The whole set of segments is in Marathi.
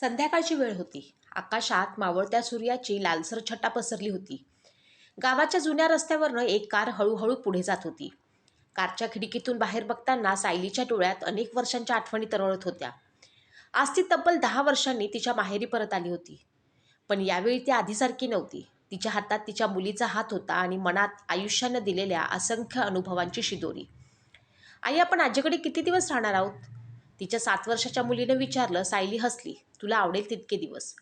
संध्याकाळची वेळ होती. आकाशात मावळत्या सूर्याची लालसर छटा पसरली होती. गावाच्या जुन्या रस्त्यावरनं एक कार हळूहळू पुढे जात होती. कारच्या खिडकीतून बाहेर बघताना सायलीच्या डोळ्यात अनेक वर्षांच्या आठवणी तरळत होत्या. आज ती तब्बल 10 वर्षांनी तिच्या माहेरी परत आली होती. पण यावेळी ती आधीसारखी नव्हती. तिच्या हातात तिच्या मुलीचा हात होता आणि मनात आयुष्यानं दिलेल्या असंख्य अनुभवांची शिदोरी. आई, आपण आजीकडे किती दिवस राहणार आहोत? तिच्या 7 वर्षाच्या मुलीने विचारलं. सायली हसली. तुला आवडेल तितके दिवस.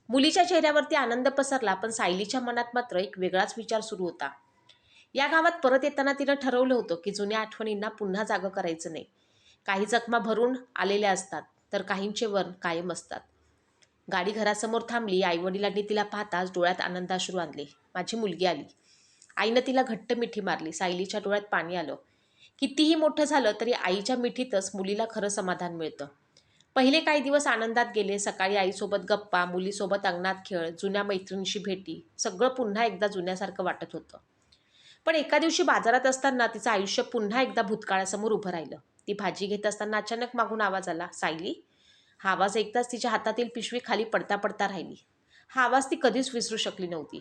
मुलीच्या चेहऱ्यावरती आनंद पसरला, पण सायलीच्या मनात मात्र एक वेगळाच विचार सुरू होता. या गावात परत येताना तिनं ठरवलं होतं की जुन्या आठवणींना पुन्हा जागं करायचं नाही. काही जखमा भरून आलेल्या असतात, तर काहींचे वर्ण कायम असतात. गाडी घरासमोर थांबली. आईवडिलांनी तिला पाहताच डोळ्यात आनंदाश्रू आणले. माझी मुलगी आली. आईनं तिला घट्ट मिठी मारली. सायलीच्या डोळ्यात पाणी आलं. कितीही मोठं झालं तरी आईच्या मिठीतच मुलीला खरं समाधान मिळतं. पहिले काही दिवस आनंदात गेले. सकाळी आईसोबत गप्पा, मुलीसोबत अंगणात खेळ, जुन्या मैत्रिणीशी भेटी, सगळं पुन्हा एकदा जुन्यासारखं वाटत होतं. पण एका दिवशी बाजारात असताना तिचं आयुष्य पुन्हा एकदा भूतकाळासमोर उभं राहिलं. ती भाजी घेत असताना अचानक मागून आवाज आला, सायली. हा आवाज ऐकताच तिच्या हातातील पिशवी खाली पडता पडता राहिली. हा आवाज ती कधीच विसरू शकली नव्हती.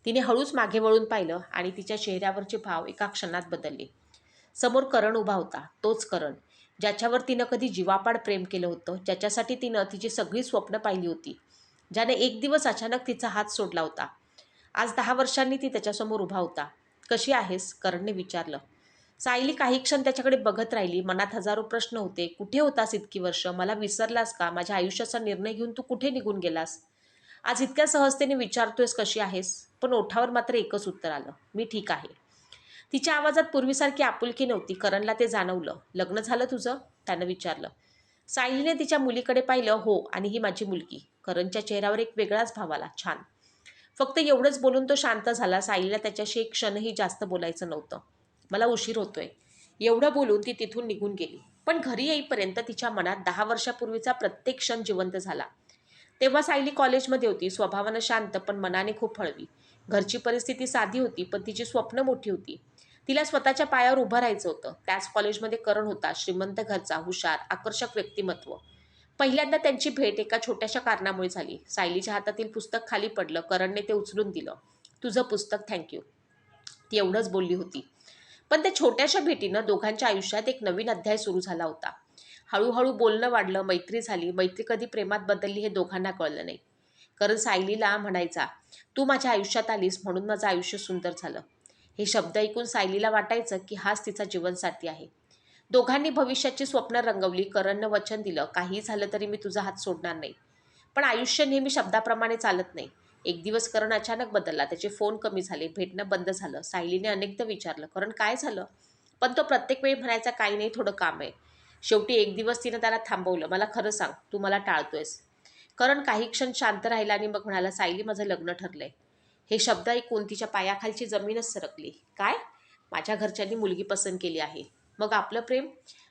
तिने हळूच मागे वळून पाहिलं आणि तिच्या चेहऱ्यावरचे भाव एका क्षणात बदलले. समोर करण उभा होता. तोच करण, ज्याच्यावर तिनं कधी जीवापाड प्रेम केलं होतं, ज्याच्यासाठी तिनं तिची सगळी स्वप्न पाहिली होती, ज्याने एक दिवस अचानक तिचा हात सोडला होता. आज 10 वर्षांनी ती त्याच्यासमोर उभा होता. कशी आहेस? करणने विचारलं. सायली काही क्षण त्याच्याकडे बघत राहिली. मनात हजारो प्रश्न होते. कुठे होतास इतकी वर्ष? मला विसरलास का? माझ्या आयुष्याचा निर्णय घेऊन तू कुठे निघून गेलास? आज इतक्या सहजतेने विचारतोयस कशी आहेस? पण ओठावर मात्र एकच उत्तर आलं, मी ठीक आहे. तिच्या आवाजात पूर्वीसारखी आपुलकी नव्हती. करणला ते जाणवलं. लग्न झालं तुझं? त्यानं विचारलं. सायलीने तिच्या मुलीकडे पाहिलं. हो, आणि ही माझी मुलगी. करणच्या चेहऱ्यावर एक वेगळाच भाव आला. छान. फक्त एवढंच बोलून तो शांत झाला. सायलीला त्याच्याशी एक क्षणही जास्त बोलायचं नव्हतं. मला उशीर होतोय. एवढं बोलून ती तिथून निघून गेली. पण घरी येईपर्यंत तिच्या मनात 10 वर्षापूर्वीचा प्रत्येक क्षण जिवंत झाला. तेव्हा सायली कॉलेजमध्ये होती. स्वभावानं शांत, पण मनाने खूप हळवी. घरची परिस्थिती साधी होती, पण तिची स्वप्न मोठी होती. तिला स्वतःच्या पायावर उभं राहायचं होतं. त्याच कॉलेजमध्ये करण होता. श्रीमंत घरचा, हुशार, आकर्षक व्यक्तिमत्व. पहिल्यांदा त्यांची भेट एका छोट्याशा कारणामुळे झाली. सायलीच्या हातातील पुस्तक खाली पडलं. करणने ते उचलून दिलं. तुझं पुस्तक, थँक्यू. ती एवढंच बोलली होती. पण त्या छोट्याशा भेटीनं दोघांच्या आयुष्यात एक नवीन अध्याय सुरू झाला होता. हळूहळू बोलणं वाढलं, मैत्री झाली. मैत्री कधी प्रेमात बदलली हे दोघांना कळलं नाही. करण सायलीला म्हणायचा, तू माझ्या आयुष्यात आलीस म्हणून माझं आयुष्य सुंदर झालं. हे शब्द ऐकून सायलीला वाटायचं की हाच तिचा जीवनसाथी आहे. दोघांनी भविष्याची स्वप्न रंगवली. करणनं वचन दिलं, काही झालं तरी मी तुझा हात सोडणार नाही. पण आयुष्य नेहमी शब्दाप्रमाणे चालत नाही. एक दिवस करण अचानक बदलला. त्याचे फोन कमी झाले, भेटणं बंद झालं. सायलीने अनेकदा विचारलं, करण काय झालं? पण तो प्रत्येक वेळी म्हणायचा, काही नाही, थोडं काम आहे. शेवटी एक दिवस तिनं त्याला थांबवलं. मला खरं सांग, तू मला टाळतोयस? करण काही क्षण शांत राहिला आणि मग म्हणाला, सायली, माझं लग्न ठरलंय. हे शब्द ऐकून तिच्या पायाखालची जमीनच सरकली. काय? माझ्या घरच्यांनी मुलगी पसंत केली आहे. मग आपलं प्रेम?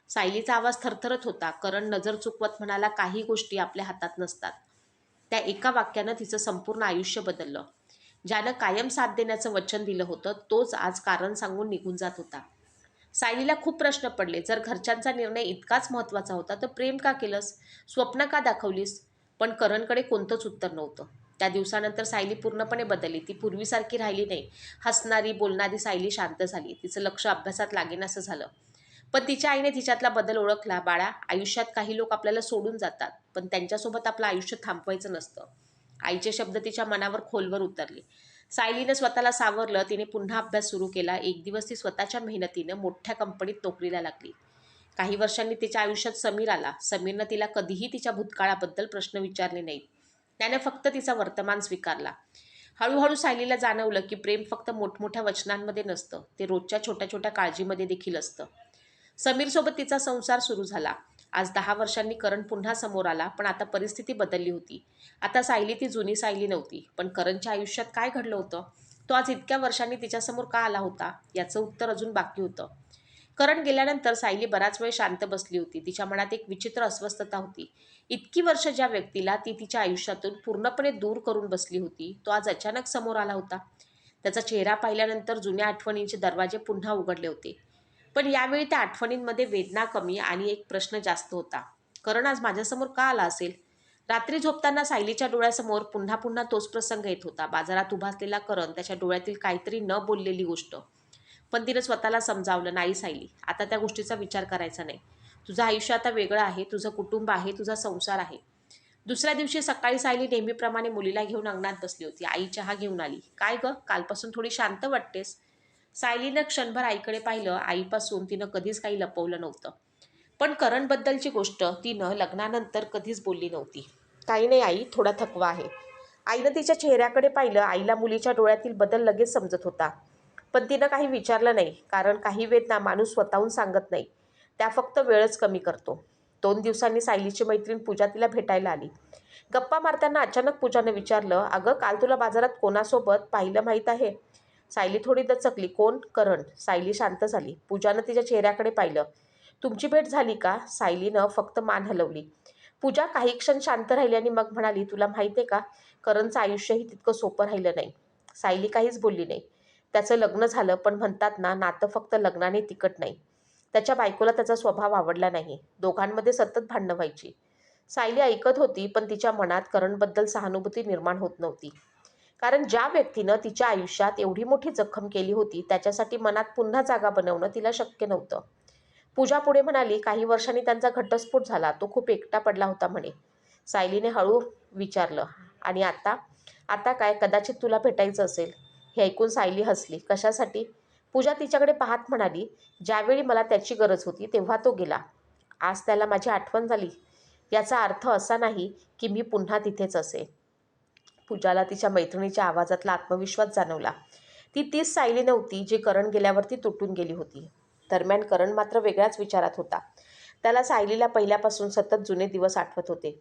सायलीचा आवाज थरथरत होता. करण नजर चुकवत म्हणाला, काही गोष्टी आपल्या हातात नसतात. त्या एका वाक्यानं तिचं संपूर्ण आयुष्य बदललं. ज्यानं कायम साथ देण्याचं वचन दिलं होतं, तोच आज कारण सांगून निघून जात होता. सायलीला खूप प्रश्न पडले. जर घरच्यांचा निर्णय इतकाच महत्त्वाचा होता, तर प्रेम का केलंस? स्वप्न का दाखवलीस? पण करणकडे कोणतंच उत्तर नव्हतं. त्या दिवसानंतर सायली पूर्णपणे बदलली. ती पूर्वीसारखी राहिली नाही. हसणारी, बोलणारी सायली शांत झाली. तिचं लक्ष अभ्यासात लागेनासं झालं. पण तिच्या आईने तिच्यातला बदल ओळखला. बाळा, आयुष्यात काही लोक आपल्याला सोडून जातात, पण त्यांच्यासोबत आपलं आयुष्य थांबवायचं नसतं. आईचे शब्द तिच्या मनावर खोलवर उतरले. सायलीनं स्वतःला सावरलं. तिने पुन्हा अभ्यास सुरू केला. एक दिवस ती स्वतःच्या मेहनतीनं मोठ्या कंपनीत नोकरीला लागली. काही वर्षांनी तिच्या आयुष्यात समीर आला. समीरनं तिला कधीही तिच्या भूतकाळाबद्दल प्रश्न विचारले नाहीत. त्याने फक्त तिचा वर्तमान स्वीकारला. हळूहळू सायलीला जाणवलं की प्रेम फक्त मोठमोठ्या वचनांमध्ये नसतं, ते रोजच्या छोट्या छोट्या काळजीमध्ये देखील असतं. समीरसोबत तिचा संसार सुरू झाला. आज 10 वर्षांनी करण पुन्हा समोर आला, पण आता परिस्थिती बदलली होती. आता सायली ती जुनी सायली नव्हती. पण करणच्या आयुष्यात काय घडलं होतं? तो आज इतक्या वर्षांनी तिच्यासमोर का आला होता? याचं उत्तर अजून बाकी होतं. करण गेल्यानंतर सायली बराच वेळ शांत बसली होती. तिच्या मनात एक विचित्र अस्वस्थता होती. इतकी वर्ष ज्या व्यक्तीला ती तिच्या आयुष्यातून पूर्णपणे दूर करून बसली होती, तो आज अचानक समोर आला होता. त्याचा चेहरा पाहिल्यानंतर जुन्या आठवणींचे दरवाजे पुन्हा उघडले होते. पण यावेळी त्या आठवणींमध्ये वेदना कमी आणि एक प्रश्न जास्त होता. करण आज माझ्यासमोर का आला असेल? रात्री झोपताना सायलीच्या डोळ्यासमोर पुन्हा पुन्हा तोच प्रसंग येत होता. बाजारात उभा असलेला करण, त्याच्या डोळ्यातील काहीतरी न बोललेली गोष्ट. पण तिनं स्वतःला समजावलं, नाही सायली, आता त्या गोष्टीचा विचार करायचा नाही. तुझं आयुष्य आता वेगळं आहे, तुझं कुटुंब आहे, तुझा संसार आहे. दुसऱ्या दिवशी सकाळी सायली नेहमीप्रमाणे मुलीला घेऊन अंगणात बसली होती. आई चहा घेऊन आली. काय ग, कालपासून थोडी शांत वाटतेस? सायलीनं क्षणभर आईकडे पाहिलं. आईपासून तिनं कधीच काही लपवलं नव्हतं. पण करणबद्दलची गोष्ट तिनं लग्नानंतर कधीच बोलली नव्हती. काही नाही आई, थोडा थकवा आहे. आईनं तिच्या चेहऱ्याकडे पाहिलं. आईला मुलीच्या डोळ्यातील बदल लगेच समजत होता. पण तिनं काही विचारलं नाही, कारण काही वेदना माणूस स्वतःहून सांगत नाही. त्या फक्त वेळच कमी करतो. 2 दिवसांनी सायलीची मैत्रीण पूजा तिला भेटायला आली. गप्पा मारताना अचानक पूजाने विचारलं, अगं काल तुला बाजारात कोणासोबत पाहिलं माहीत आहे? सायली थोडी दचकली. कोण? करण. सायली शांत झाली. पूजानं तिच्या चेहऱ्याकडे पाहिलं. तुमची भेट झाली का? सायलीनं फक्त मान हलवली. पूजा काही क्षण शांत राहिली आणि मग म्हणाली, तुला माहिती आहे का, करणचं आयुष्यही तितकं सोपं राहिलं नाही. सायली काहीच बोलली नाही. त्याचं लग्न झालं, पण म्हणतात ना, नातं फक्त लग्नाने तिकट नाही. त्याच्या बायकोला त्याचा स्वभाव आवडला नाही. दोघांमध्ये सतत भांडणं व्हायची. सायली ऐकत होती, पण तिच्या मनात करणबद्दल सहानुभूती निर्माण होत नव्हती. कारण ज्या व्यक्तीनं तिच्या आयुष्यात एवढी मोठी जखम केली होती, त्याच्यासाठी मनात पुन्हा जागा बनवणं तिला शक्य नव्हतं. पूजा पुढे म्हणाली, काही वर्षांनी त्यांचा घटस्फोट झाला. तो खूप एकटा पडला होता म्हणे. सायलीने हळू विचारलं, आणि आता? आता काय? कदाचित तुला भेटायचं असेल. हे ऐकून सायली हसली. कशासाठी? पूजा तिच्याकडे पाहत म्हणाली, ज्यावेळी मला त्याची गरज होती तेव्हा तो गेला. आज त्याला माझी आठवण झाली. याचा अर्थ असा नाही की मी पुन्हा तिथेच असेन. पूजाला तिच्या मैत्रिणीच्या आवाजातला आत्मविश्वास जाणवला. ती तीच सायली नव्हती जी करण गेल्यावरती तुटून गेली होती. दरम्यान करण मात्र वेगळ्याच विचारात होता. त्याला सायलीला पहिल्यापासून सतत जुने दिवस आठवत होते.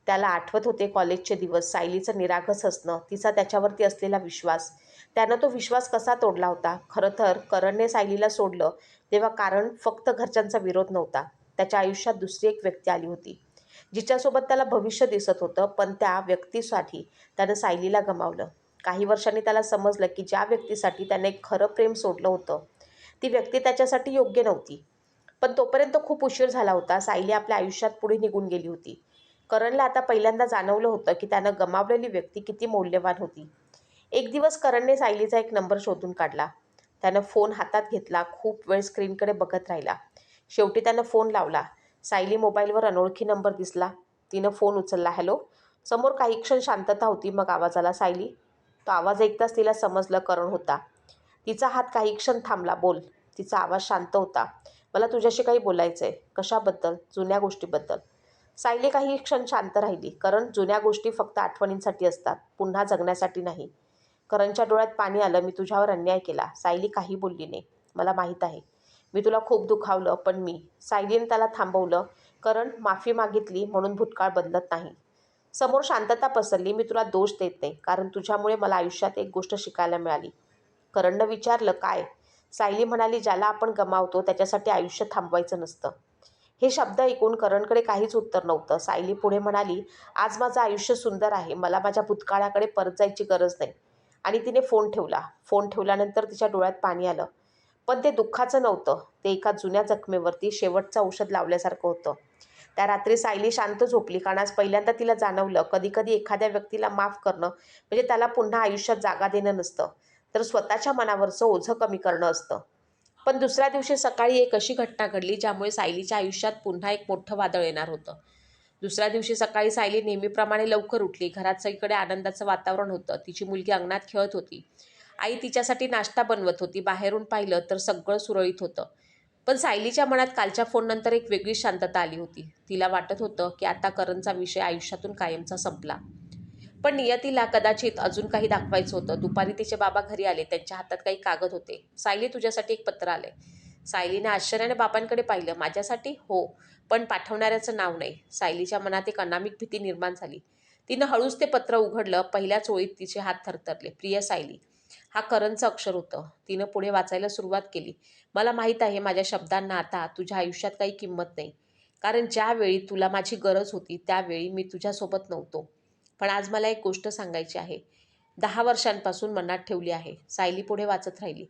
त्याला आठवत होते कॉलेजचे दिवस, सायलीचं निरागस हसणं, तिचा त्याच्यावरती असलेला विश्वास. त्यानं तो विश्वास कसा तोडला होता? खरं तर करणने सायलीला सोडलं तेव्हा कारण फक्त घरच्यांचा विरोध नव्हता. त्याच्या आयुष्यात दुसरी एक व्यक्ती आली होती, जिच्यासोबत त्याला भविष्य दिसत होतं. पण त्या व्यक्तीसाठी त्यानं सायलीला गमावलं. काही वर्षांनी त्याला समजलं की ज्या व्यक्तीसाठी त्याने एक खरं प्रेम सोडलं होतं, ती व्यक्ती त्याच्यासाठी योग्य नव्हती. पण तोपर्यंत खूप उशीर झाला होता. सायली आपल्या आयुष्यात पुढे निघून गेली होती. करणला आता पहिल्यांदा जाणवलं होतं की त्यानं गमावलेली व्यक्ती किती मौल्यवान होती. एक दिवस करणने सायलीचा एक नंबर शोधून काढला. त्यानं फोन हातात घेतला. खूप वेळ स्क्रीनकडे बघत राहिला. शेवटी त्यानं फोन लावला. सायली मोबाईलवर अनोळखी नंबर दिसला. तिनं फोन उचलला. हॅलो. समोर काही क्षण शांतता होती. मग आवाज आला, सायली. तो आवाज ऐकताच तिला समजलं करण होता. तिचा हात काही क्षण थांबला. बोल. तिचा आवाज शांत होता. मला तुझ्याशी काही बोलायचं आहे. कशाबद्दल? जुन्या गोष्टीबद्दल. सायली काही क्षण शांत राहिली. कारण जुन्या गोष्टी फक्त आठवणींसाठी असतात, पुन्हा जगण्यासाठी नाही. करणच्या डोळ्यात पाणी आलं. मी तुझ्यावर अन्याय केला. सायली काही बोलली नाही. मला माहीत आहे. मी तुला खूप दुखावलं, पण सायलीने त्याला थांबवलं. करण, माफी मागितली म्हणून भूतकाळ बदलत नाही. समोर शांतता पसरली. मी तुला दोष देत नाही, कारण तुझ्यामुळे मला आयुष्यात एक गोष्ट शिकायला मिळाली. करणनं विचारलं, काय? सायली म्हणाली, ज्याला आपण गमावतो त्याच्यासाठी आयुष्य थांबवायचं नसतं. हे शब्द ऐकून करणकडे काहीच उत्तर नव्हतं. सायली पुढे म्हणाली, आज माझं आयुष्य सुंदर आहे. मला माझ्या भूतकाळाकडे परत जायची गरज नाही. आणि तिने फोन ठेवला. फोन ठेवल्यानंतर तिच्या डोळ्यात पाणी आलं. पण ते दुःखाचं नव्हतं. ते एका जुन्या जखमेवरती शेवटचं औषध लावल्यासारखं होतं. त्या रात्री सायली शांत झोपली, कारण आज पहिल्यांदा तिला जाणवलं, कधीकधी एखाद्या व्यक्तीला माफ करणं म्हणजे त्याला पुन्हा आयुष्यात जागा देणं नसतं, तर स्वतःच्या मनावरचं ओझं कमी करणं असतं. पण दुसऱ्या दिवशी सकाळी एक अशी घटना घडली ज्यामुळे सायलीच्या आयुष्यात पुन्हा एक मोठं वादळ येणार होतं. दुसऱ्या दिवशी सकाळी सायली नेहमीप्रमाणे लवकर उठली. घरात सगळीकडे आनंदाचं वातावरण होतं. तिची मुलगी अंगणात खेळत होती. आई तिच्यासाठी नाश्ता बनवत होती. बाहेरून पाहिलं तर सगळं सुरळीत होतं. पण सायलीच्या मनात कालच्या फोननंतर एक वेगळी शांतता आली होती. तिला वाटत होतं की आता करणचा विषय आयुष्यातून कायमचा संपला. पण नियतीला कदाचित अजून काही दाखवायचं होतं. दुपारी तिचे बाबा घरी आले. त्यांच्या हातात काही कागद होते. सायली, तुझ्यासाठी एक पत्र आलंय. सायलीने आश्चर्याने बाबांकडे पाहिलं. माझ्यासाठी? हो, पण पाठवणाऱ्याचं नाव नाही. सायलीच्या मनात एक अनामिक भीती निर्माण झाली. तिनं हळूच ते पत्र उघडलं. पहिल्याच ओळीत तिचे हात थरथरले. प्रिय सायली. हा करणचं अक्षर होतं. तिनं पुढे वाचायला सुरुवात केली. मला माहीत आहे माझ्या शब्दांना आता तुझ्या आयुष्यात काही किंमत नाही. कारण ज्यावेळी तुला माझी गरज होती त्यावेळी मी तुझ्यासोबत नव्हतो. पण आज मला एक गोष्ट सांगायची आहे. 10 वर्षांपासून मनात ठेवली आहे. सायली पुढे वाचत राहिली.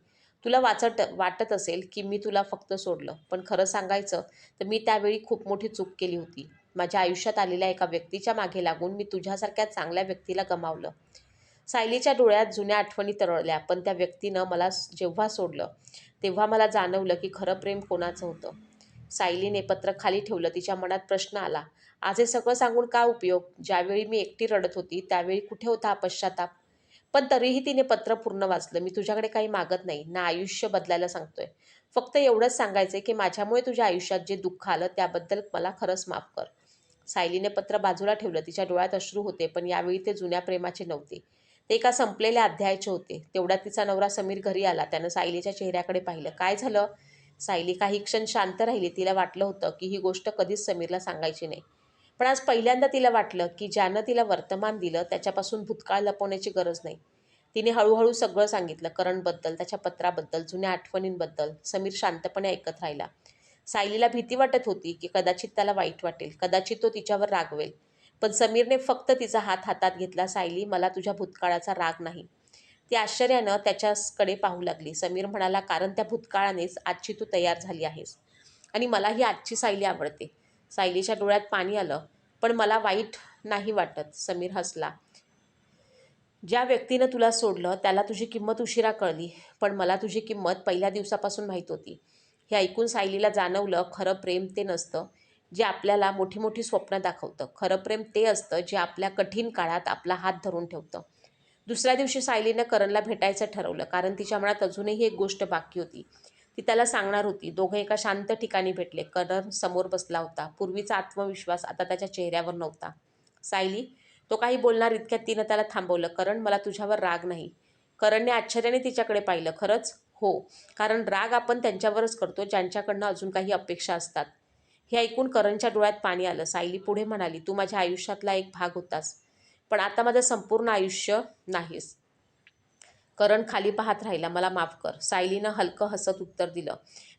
तुला वाटत असेल की मी तुला फक्त सोडलं. पण खरं सांगायचं तर मी त्यावेळी खूप मोठी चूक केली होती. माझ्या आयुष्यात आलेल्या एका व्यक्तीच्या मागे लागून मी तुझ्यासारख्या चांगल्या व्यक्तीला गमावलं. सायलीच्या डोळ्यात जुन्या आठवणी तरळल्या. पण त्या व्यक्तीनं मला जेव्हा सोडलं तेव्हा मला जाणवलं की खरं प्रेम कोणाचं होतं. सायलीने पत्र खाली ठेवलं. तिच्या मनात प्रश्न आला, आज हे सगळं सांगून काय उपयोग? ज्यावेळी मी एकटी रडत होती त्यावेळी कुठे होता हा पश्चाताप? पण तरीही तिने पत्र पूर्ण वाचलं. मी तुझ्याकडे काही मागत नाही, ना आयुष्य बदलायला सांगतोय. फक्त एवढंच सांगायचंय की माझ्यामुळे तुझ्या आयुष्यात जे दुःख आलं त्याबद्दल मला खरंच माफ कर. सायलीने पत्र बाजूला ठेवलं. तिच्या डोळ्यात अश्रू होते, पण यावेळी ते जुन्या प्रेमाचे नव्हते. ते एका संपलेल्या अध्यायाचे होते. तेवढ्यात तिचा नवरा समीर घरी आला. त्यानं सायलीच्या चेहऱ्याकडे पाहिलं. काय झालं? सायली काही क्षण शांत राहिली. तिला वाटलं होतं की ही गोष्ट कधीच समीरला सांगायची नाही. पण आज पहिल्यांदा तिला वाटलं की ज्यानं तिला वर्तमान दिलं त्याच्यापासून भूतकाळ लपवण्याची गरज नाही. तिने हळूहळू सगळं सांगितलं. करणबद्दल, त्याच्या पत्राबद्दल, जुन्या आठवणींबद्दल. समीर शांतपणे ऐकत राहिला. सायलीला भीती वाटत होती की कदाचित त्याला वाईट वाटेल, कदाचित तो तिच्यावर रागवेल. पण समीरने फक्त तिचा हात हातात घेतला. सायली, मला तुझ्या भूतकाळाचा राग नाही. ती आश्चर्यानं त्याच्याकडे पाहू लागली. समीर म्हणाला, कारण त्या भूतकाळानेच आजची तू तयार झाली आहेस. आणि मलाही आजची सायली आवडते. सायलीच्या डोळ्यात पाणी आलं. पण मला वाईट नाही वाटत. समीर हसला. ज्या व्यक्तीनं तुला सोडलं त्याला तुझी किंमत उशिरा कळली, पण मला तुझी किंमत पहिल्या दिवसापासून माहीत होती. हे ऐकून सायलीला जाणवलं, खरं प्रेम ते नसतं जे आपल्याला मोठी मोठी स्वप्न दाखवतं. खरं प्रेम ते असतं जे आपल्या कठीण काळात आपला हात धरून ठेवतं. दुसऱ्या दिवशी सायलीनं करणला भेटायचं ठरवलं, कारण तिच्या मनात अजूनही एक गोष्ट बाकी होती. ती त्याला सांगणार होती. दोघं एका शांत ठिकाणी भेटले. करण समोर बसला होता. पूर्वीचा आत्मविश्वास आता त्याच्या चेहऱ्यावर नव्हता. सायली, तो काही बोलणार इतक्यात तिनं त्याला थांबवलं. करण, मला तुझ्यावर राग नाही. करणने आश्चर्याने तिच्याकडे पाहिलं. खरंच? हो, कारण राग आपण त्यांच्यावरच करतो ज्यांच्याकडनं अजून काही अपेक्षा असतात. हे ऐकून करणच्या डोळ्यात पाणी आलं. सायली पुढे म्हणाली, तू माझ्या आयुष्यातला एक भाग होतास, पण आता माझं संपूर्ण आयुष्य नाहीस. करण खाली पाहत राहिला. मला माफ कर. सायलीनं हलकं हसत उत्तर दिलं,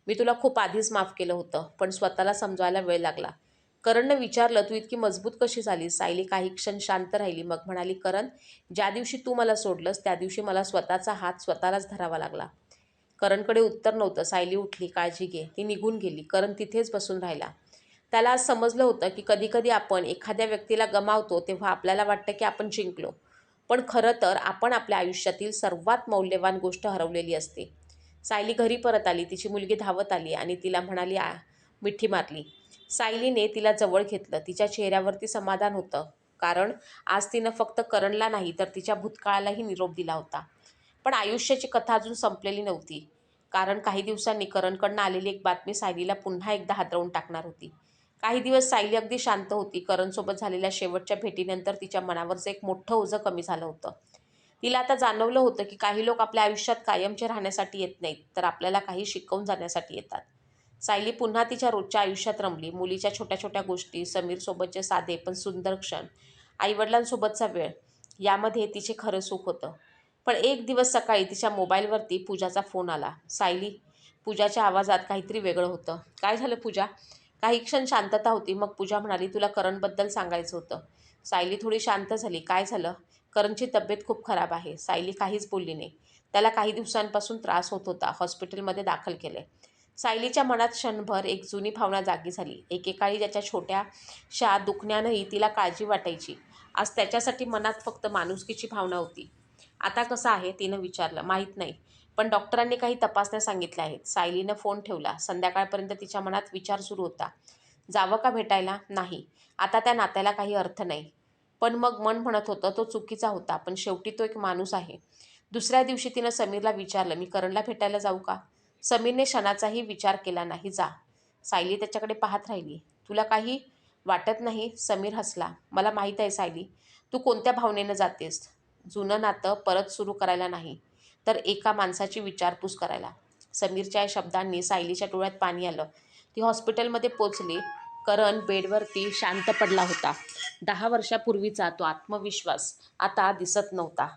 मी तुला खूप आधीच माफ केलं होतं, पण स्वतःला समजवायला वेळ लागला. करणनं विचारलं, तू इतकी मजबूत कशी झालीस? सायली काही क्षण शांत राहिली. मग म्हणाली, करण, ज्या दिवशी तू मला सोडलंस त्या दिवशी मला स्वतःचा हात स्वतःलाच धरावा लागला. करणकडे उत्तर नव्हतं. सायली उठली. काळजी घे. ती निघून गेली. करण तिथेच बसून राहिला. त्याला आज समजलं होतं की कधीकधी आपण एखाद्या व्यक्तीला गमावतो तेव्हा आपल्याला वाटतं की आपण जिंकलो, पण खरं तर आपण आपल्या आयुष्यातील सर्वात मौल्यवान गोष्ट हरवलेली असते. सायली घरी परत आली. तिची मुलगी धावत आली आणि तिला म्हणाली, मिठी मारली. सायलीने तिला जवळ घेतलं. तिच्या चेहऱ्यावरती समाधान होतं, कारण आज तिनं फक्त करणला नाही तर तिच्या भूतकाळालाही निरोप दिला होता. पण आयुष्याची कथा अजून संपलेली नव्हती, कारण काही दिवसांनी करणकडनं आलेली एक बातमी सायलीला पुन्हा एकदा हादरवून टाकणार होती. काही दिवस सायली अगदी शांत होती. करणसोबत झालेल्या शेवटच्या भेटीनंतर तिच्या मनावरचं एक मोठं ओझं कमी झालं होतं. तिला आता जाणवलं होतं की काही लोक आपल्या आयुष्यात कायमचे राहण्यासाठी येत नाहीत, तर आपल्याला काही शिकवून जाण्यासाठी येतात. सायली पुन्हा तिच्या रोजच्या आयुष्यात रमली. मुलीच्या छोट्या छोट्या गोष्टी, समीरसोबतचे साधे पण सुंदर क्षण, आईवडिलांसोबतचा वेळ, यामध्ये तिचे खरं सुख होतं. पण एक दिवस सकाळी तिच्या मोबाईलवरती पूजाचा फोन आला. सायली, पूजाच्या आवाजात काहीतरी वेगळं होतं. काय झालं पूजा? काही क्षण शांतता होती. मग पूजा म्हणाली, तुला करणबद्दल सांगायचं होतं. सायली थोडी शांत झाली. काय झालं? करणची तब्येत खूप खराब आहे. सायली काहीच बोलली नाही. त्याला काही दिवसांपासून त्रास होत होता. हॉस्पिटलमध्ये दाखल केले. सायलीच्या मनात क्षणभर एक जुनी भावना जागी झाली. एकेकाळी ज्याच्या छोट्याशा दुखण्यानंही तिला काळजी वाटायची, आज त्याच्यासाठी मनात फक्त माणुसकीची भावना होती. आता कसं आहे? तिनं विचारलं. माहीत नाही, पण डॉक्टरांनी काही तपासण्या सांगितल्या आहेत. सायलीनं फोन ठेवला. संध्याकाळपर्यंत तिच्या मनात विचार सुरू होता. जावं का भेटायला? नाही, आता त्या नात्याला काही अर्थ नाही. पण मग मन म्हणत होतं तो चुकीचा होता, पण शेवटी तो एक माणूस आहे. दुसऱ्या दिवशी तिनं समीरला विचारलं, मी करणला भेटायला जाऊ का? समीरने क्षणाचाही विचार केला नाही. जा. सायली त्याच्याकडे पाहत राहिली. तुला काही वाटत नाही? समीर हसला. मला माहीत आहे सायली, तू कोणत्या भावनेनं जातेस. जुनं नातं परत सुरू करायला नाही, तर एका माणसाची विचारपूस करायला. समीरच्या या शब्दांनी सायलीच्या डोळ्यात पाणी आलं. ती हॉस्पिटलमध्ये पोचली. करण बेडवरती शांत पडला होता. 10 वर्षापूर्वीचा तो आत्मविश्वास आता दिसत नव्हता.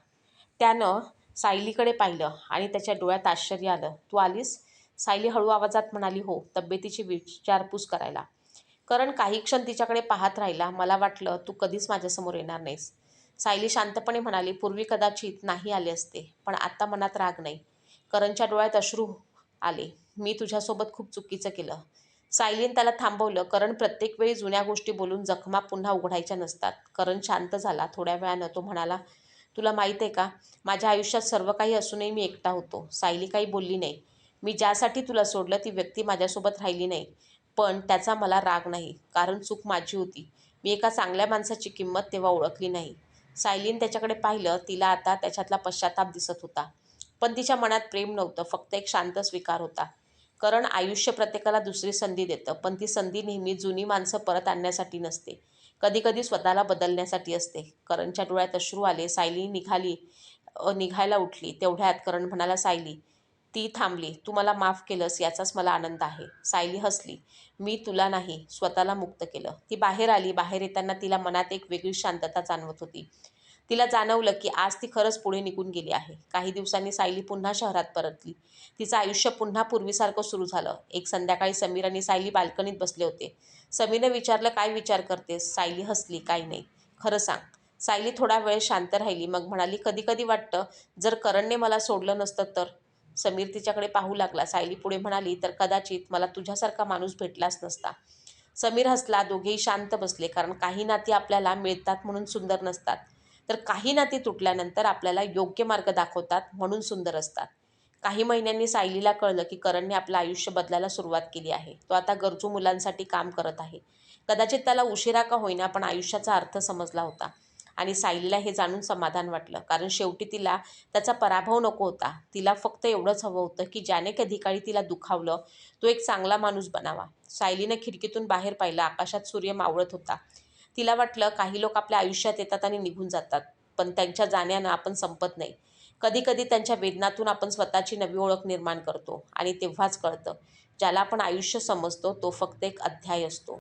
त्यानं सायलीकडे पाहिलं आणि त्याच्या डोळ्यात आश्चर्य आलं. तू आलीस? सायली हळू आवाजात म्हणाली, हो, तब्येतीची विचारपूस करायला. करण काही क्षण तिच्याकडे पाहत राहिला. मला वाटलं तू कधीच माझ्यासमोर येणार नाहीस. सायली शांतपणे म्हणाली, पूर्वी कदाचित नाही आले असते, पण आता मनात राग नाही. करणच्या डोळ्यात अश्रू आले. मी तुझ्यासोबत खूप चुकीचं केलं. सायलीन त्याला थांबवलं. करण प्रत्येक वेळी जुन्या गोष्टी बोलून जखमा पुन्हा उघडायच्या नसतात. करण शांत झाला. थोड्या वेळानं तो म्हणाला, तुला माहीत आहे का, माझ्या आयुष्यात सर्व काही असूनही मी एकटा होतो. सायली काही बोलली नाही. मी ज्यासाठी तुला सोडलं ती व्यक्ती माझ्यासोबत राहिली नाही. पण त्याचा मला राग नाही, कारण चूक माझी होती. मी एका चांगल्या माणसाची किंमत तेव्हा ओळखली नाही. सायलीन त्याच्याकडे पाहिलं. तिला आता त्याच्यातला पश्चाताप दिसत होता. पण तिच्या मनात प्रेम नव्हतं, फक्त एक शांत स्वीकार होता. कारण आयुष्य प्रत्येकाला दुसरी संधी देतं, पण ती संधी नेहमी जुनी माणसं परत आणण्यासाठी नसते. कधीकधी स्वतःला बदलण्यासाठी असते. करणच्या डोळ्यात अश्रू आले. सायली निघायला उठली. तेवढ्यात करण म्हणाला, सायली. ती थांबली. तू मला माफ केलंस याचाच मला आनंद आहे. सायली हसली. मी तुला नाही, स्वतःला मुक्त केलं. ती बाहेर आली. बाहेर येताना तिला मनात एक वेगळी शांतता जाणवत होती. तिला जाणवलं की आज ती खरंच पुढे निघून गेली आहे. काही दिवसांनी सायली पुन्हा शहरात परतली. तिचं आयुष्य पुन्हा पूर्वीसारखं सुरू झालं. एक संध्याकाळी समीर आणि सायली बाल्कनीत बसले होते. समीरने विचारलं, काय विचार करतेस? सायली हसली, काही नाही. खरं सांग. सायली थोडा वेळ शांत राहिली. मग म्हणाली, कधी कधी वाटतं जर करणने मला सोडलं नसतं तर. समीर तिच्याकडे पाहू लागला. सायली पुढे म्हणाली, तर कदाचित मला तुझ्यासारखा माणूस भेटलाच नसता. समीर हसला. दोघेही शांत बसले. कारण काही नाती आपल्याला मिळतात म्हणून सुंदर नसतात, तर काही नाती तुटल्यानंतर आपल्याला योग्य मार्ग दाखवतात म्हणून सुंदर असतात. काही महिन्यांनी सायलीला कळलं की करणने आपलं आयुष्य बदलायला सुरुवात केली आहे. तो आता गरजू मुलांसाठी काम करत आहे. कदाचित त्याला उशिरा का होईना, पण आयुष्याचा अर्थ समजला होता. आणि सायलीला हे जाणून समाधान वाटलं. कारण शेवटी तिला त्याचा पराभव नको होता. तिला फक्त एवढंच हवं होतं की ज्याने कधी काळी तिला दुखावलं तो एक चांगला माणूस बनावा. सायलीनं खिडकीतून बाहेर पाहिलं. आकाशात सूर्य मावळत होता. तिला वाटलं, काही लोक आपल्या आयुष्यात येतात आणि निघून जातात, पण त्यांच्या जाण्यानं आपण संपत नाही. कधी कधी त्यांच्या वेदनातून आपण स्वतःची नवी ओळख निर्माण करतो. आणि तेव्हाच कळतं, ज्याला आपण आयुष्य समजतो तो फक्त एक अध्याय असतो.